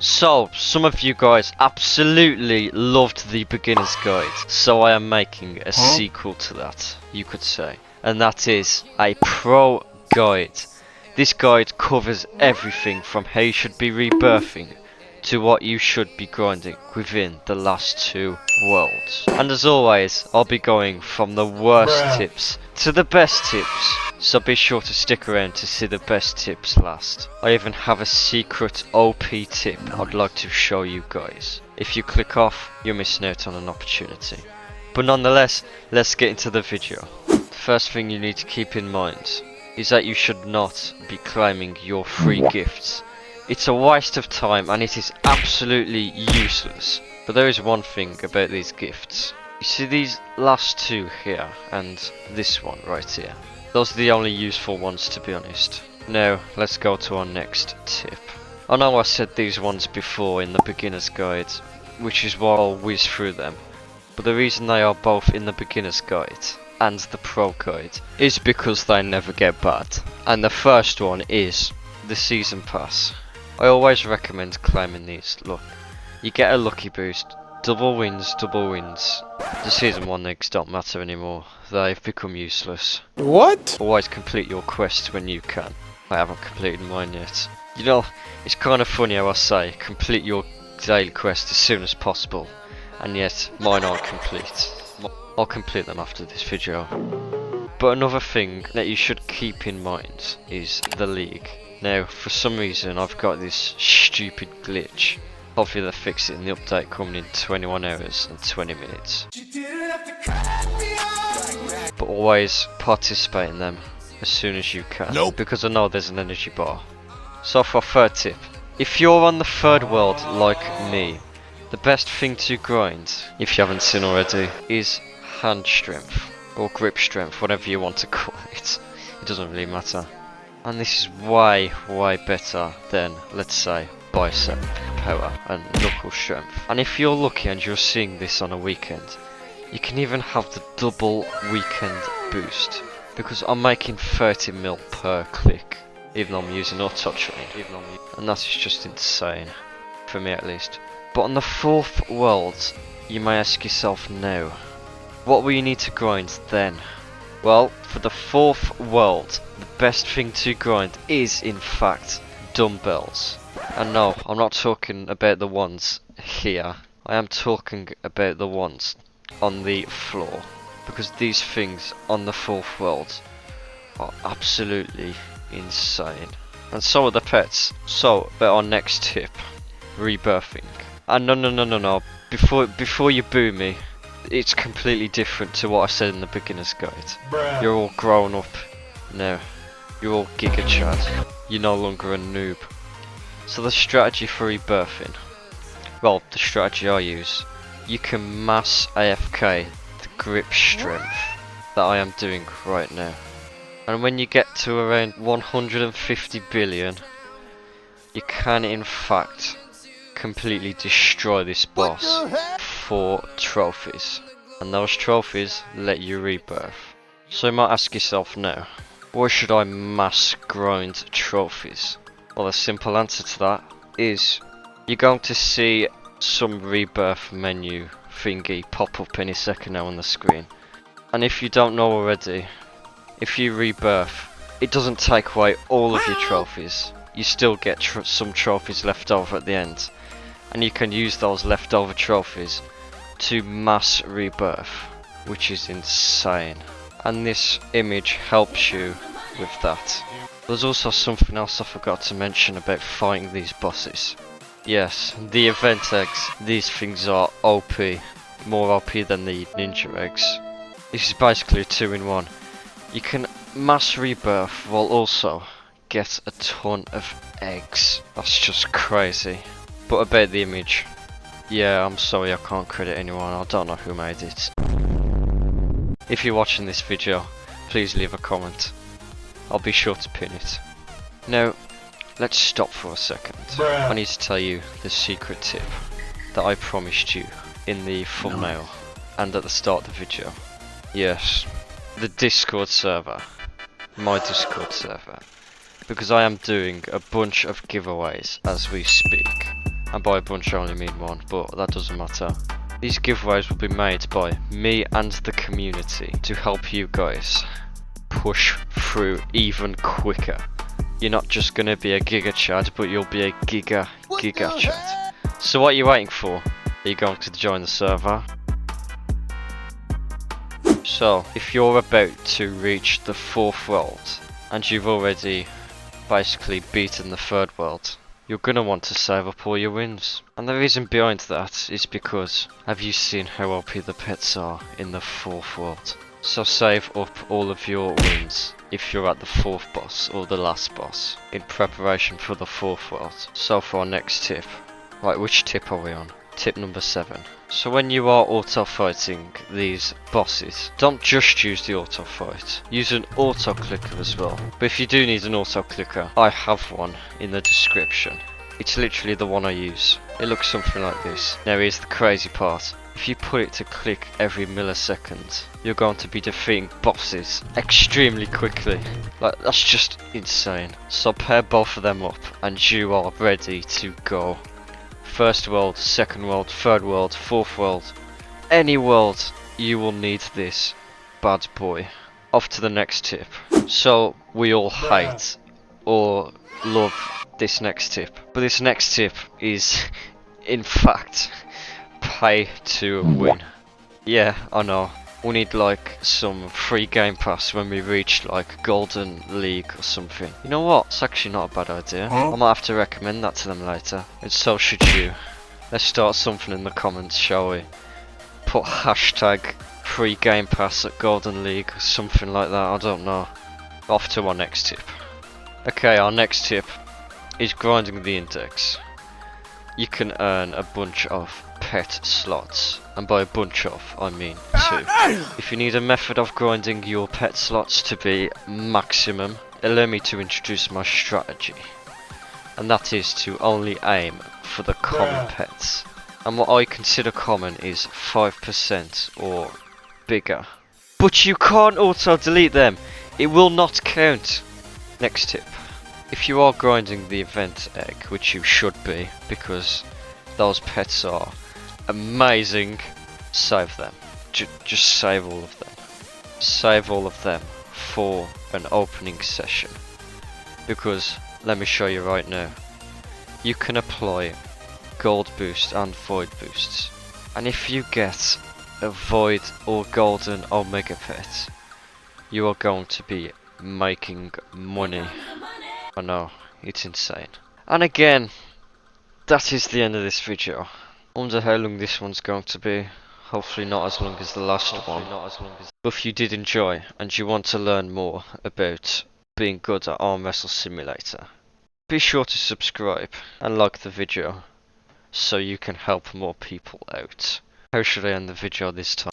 So, some of you guys absolutely loved the beginner's guide, so I am making a sequel to that, you could say. And that is a pro guide. This guide covers everything from how you should be rebirthing to what you should be grinding within the last two worlds. And as always, I'll be going from the worst tips to the best tips, so be sure to stick around to see the best tips last. I even have a secret OP tip I'd like to show you guys. If you click off, you're missing out on an opportunity. But nonetheless, let's get into the video. The first thing you need to keep in mind is that you should not be claiming your free gifts. It's a waste of time and it is absolutely useless. But there is one thing about these gifts. You see these last two here and this one right here. Those are the only useful ones, to be honest. Now let's go to our next tip. I know I said these ones before in the beginner's guide, which is why I'll whiz through them. But the reason they are both in the beginner's guide and the pro guide is because they never get bad. And the first one is the season pass. I always recommend claiming these. Look, you get a lucky boost, double wins, double wins. The season 1 eggs don't matter anymore, they've become useless. What? Always complete your quests when you can. I haven't completed mine yet. You know, it's kind of funny how I say complete your daily quest as soon as possible, and yet mine aren't complete. I'll complete them after this video. But another thing that you should keep in mind is the league. Now, for some reason, I've got this stupid glitch. Hopefully they fix it in the update coming in 21 hours and 20 minutes. But always participate in them as soon as you can. Because I know there's an energy bar. So for third tip, if you're on the third world like me, the best thing to grind, if you haven't seen already, is hand strength. Or grip strength, whatever you want to call it. It doesn't really matter. And this is way better than, let's say, bicep power and knuckle strength. And if you're lucky and you're seeing this on a weekend, you can even have the double weekend boost. Because I'm making 30 mil per click, even though I'm using Autoclicker. And that is just insane, for me at least. But on the fourth world, you may ask yourself now, what will you need to grind then? Well, for the fourth world, the best thing to grind is in fact dumbbells. And no, I'm not talking about the ones here. I am talking about the ones on the floor. Because these things on the fourth world are absolutely insane. And so are the pets. So, but our next tip, rebirthing. And no. Before you boo me, it's completely different to what I said in the beginner's guide. You're all grown up now. You're all Giga Chad. You're no longer a noob. So the strategy for rebirthing, well, the strategy I use, you can mass AFK the grip strength that I am doing right now. And when you get to around 150 billion, you can in fact completely destroy this boss for trophies. And those trophies let you rebirth. So you might ask yourself now, why should I mass grind trophies? Well, the simple answer to that is you're going to see some rebirth menu thingy pop up any second now on the screen. And if you don't know already, if you rebirth, it doesn't take away all of your trophies. You still get some trophies left over at the end. And you can use those leftover trophies to mass rebirth, which is insane. And this image helps you with that. There's also something else I forgot to mention about fighting these bosses. Yes, the event eggs, these things are OP, more OP than the ninja eggs. This is basically a 2-in-1. You can mass rebirth while also get a ton of eggs. That's just crazy. But about the image, yeah, I'm sorry I can't credit anyone, I don't know who made it. If you're watching this video, please leave a comment. I'll be sure to pin it. Now, let's stop for a second. I need to tell you the secret tip that I promised you in the thumbnail and at the start of the video. Yes, the Discord server. My Discord server. Because I am doing a bunch of giveaways as we speak. and by a bunch I only mean one, but that doesn't matter. These giveaways will be made by me and the community to help you guys push through even quicker. You're not just gonna be a Giga Chad, but you'll be a Giga Chad. So what are you waiting for? Are you going to join the server? So, if you're about to reach the 4th world, and you've already basically beaten the 3rd world, you're gonna want to save up all your wins. And the reason behind that is because, have you seen how OP the pets are in the 4th world? So save up all of your wins if you're at the 4th boss or the last boss in preparation for the 4th world. So for our next tip, right, which tip are we on? Tip number 7. So when you are auto fighting these bosses, don't just use the auto fight, use an auto clicker as well. But if you do need an auto clicker, I have one in the description. It's literally the one I use. It looks something like this. Now here's the crazy part. If you put it to click every millisecond, you're going to be defeating bosses extremely quickly. Like, that's just insane. So pair both of them up and you are ready to go. 1st world, 2nd world, 3rd world, 4th world, any world, you will need this bad boy. Off to the next tip. So we all hate or love this next tip, but this next tip is in fact pay to win. Yeah, I know. We need like some free game pass when we reach like Golden League or something. You know what? It's actually not a bad idea. I might have to recommend that to them later. And so should you. Let's start something in the comments, shall we? Put hashtag free game pass at Golden League or something like that. I don't know. Off to our next tip. Okay, our next tip is grinding the index. You can earn a bunch of pet slots, and by a bunch of I mean 2. If you need a method of grinding your pet slots to be maximum, allow me to introduce my strategy, and that is to only aim for the common pets, and what I consider common is 5% or bigger. But you can't auto delete them, it will not count. Next tip. If you are grinding the event egg, which you should be, because those pets are amazing, save them. Just save all of them. Save all of them for an opening session. Because, let me show you right now, you can apply gold boost and void boosts. And if you get a void or golden omega pet, you are going to be making money. I know, it's insane. And again, that is the end of this video. I wonder how long this one's going to be. Hopefully not as long as the last one. But if you did enjoy and you want to learn more about being good at Arm Wrestle Simulator, be sure to subscribe and like the video so you can help more people out. How should I end the video this time?